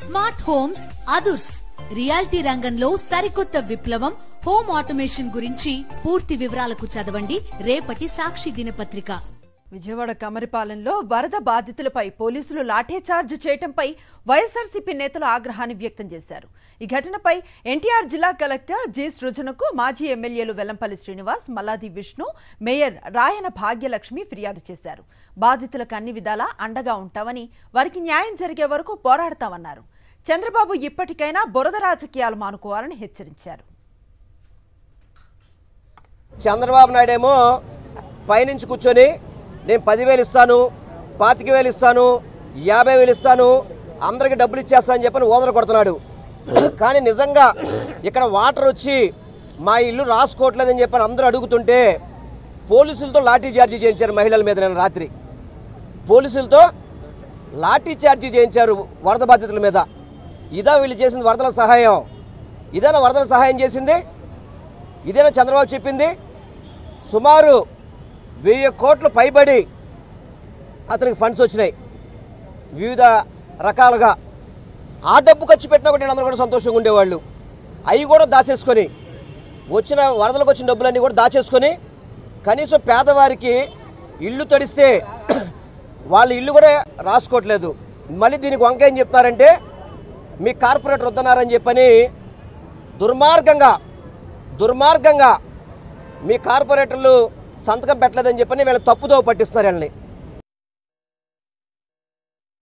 Smart homes అదుర్స్ reality రంగంలో సరికొత్త విప్లవం హోమ్ ఆటోమేషన్ గురించి పూర్తి వివరాలకు చదవండి రేపటి సాక్షి దినపత్రిక. విజయవాడ కమరిపాలెంలో వరద బాధితులపై పోలీసులు లాఠీచార్జ్ చేయడంపై వైఎస్ఆర్సీపీ నేతలు ఆగ్రహాన్ని వ్యక్తం చేశారు. ఈ ఘటనపై ఎన్టీఆర్ జిల్లా కలెక్టర్ జి సృజనకు మాజీ ఎమ్మెల్యేలు వెల్లంపల్లి శ్రీనివాస్, మల్లాది విష్ణు, మేయర్ రాయన భాగ్యలక్ష్మి ఫిర్యాదు చేశారు. బాధితులకు అన్ని విధాలా అండగా ఉంటామని, వారికి న్యాయం జరిగే వరకు పోరాడతామన్నారు. చంద్రబాబు ఇప్పటికైనా బురద రాజకీయాలు మానుకోవాలని హెచ్చరించారు. చంద్రబాబు నాయుడేమో పైనుంచి కూర్చొని నేను 10,000 ఇస్తాను, 25,000 ఇస్తాను, 50,000 ఇస్తాను, అందరికి డబ్బులు ఇచ్చేస్తానని చెప్పని ఓదర కొడుతున్నాడు. కానీ నిజంగా ఇక్కడ వాటర్ వచ్చి మా ఇల్లు రాసుకోవట్లేదని చెప్పని అందరూ అడుగుతుంటే పోలీసులతో లాఠీ చార్జీ చేయించారు. మహిళల మీద నేను రాత్రి పోలీసులతో లాఠీ చార్జీ చేయించారు వరద బాధితుల మీద. ఇదా వీళ్ళు చేసింది వరదల సహాయం? ఇదేనా వరదల సహాయం చేసింది? ఇదేనా చంద్రబాబు చెప్పింది? సుమారు 1000 కోట్లు పైబడి అతనికి ఫండ్స్ వచ్చినాయి వివిధ రకాలుగా. ఆ డబ్బు ఖర్చు పెట్టినా కూడా వీళ్ళందరూ కూడా సంతోషంగా ఉండేవాళ్ళు. అవి కూడా దాచేసుకొని వచ్చిన వరదలకు వచ్చిన డబ్బులన్నీ కూడా దాచేసుకొని కనీసం పేదవారికి ఇల్లు తడిస్తే వాళ్ళ ఇల్లు కూడా రాసుకోవట్లేదు. మళ్ళీ దీనికి వంక ఏం చెప్తున్నారంటే మీ కార్పొరేటర్ వద్దన్నారని చెప్పని దుర్మార్గంగా మీ కార్పొరేటర్లు సంతకం పెట్టలేదని చెప్పని వీళ్ళు తప్పుదో పట్టిస్తున్నారు వీళ్ళని.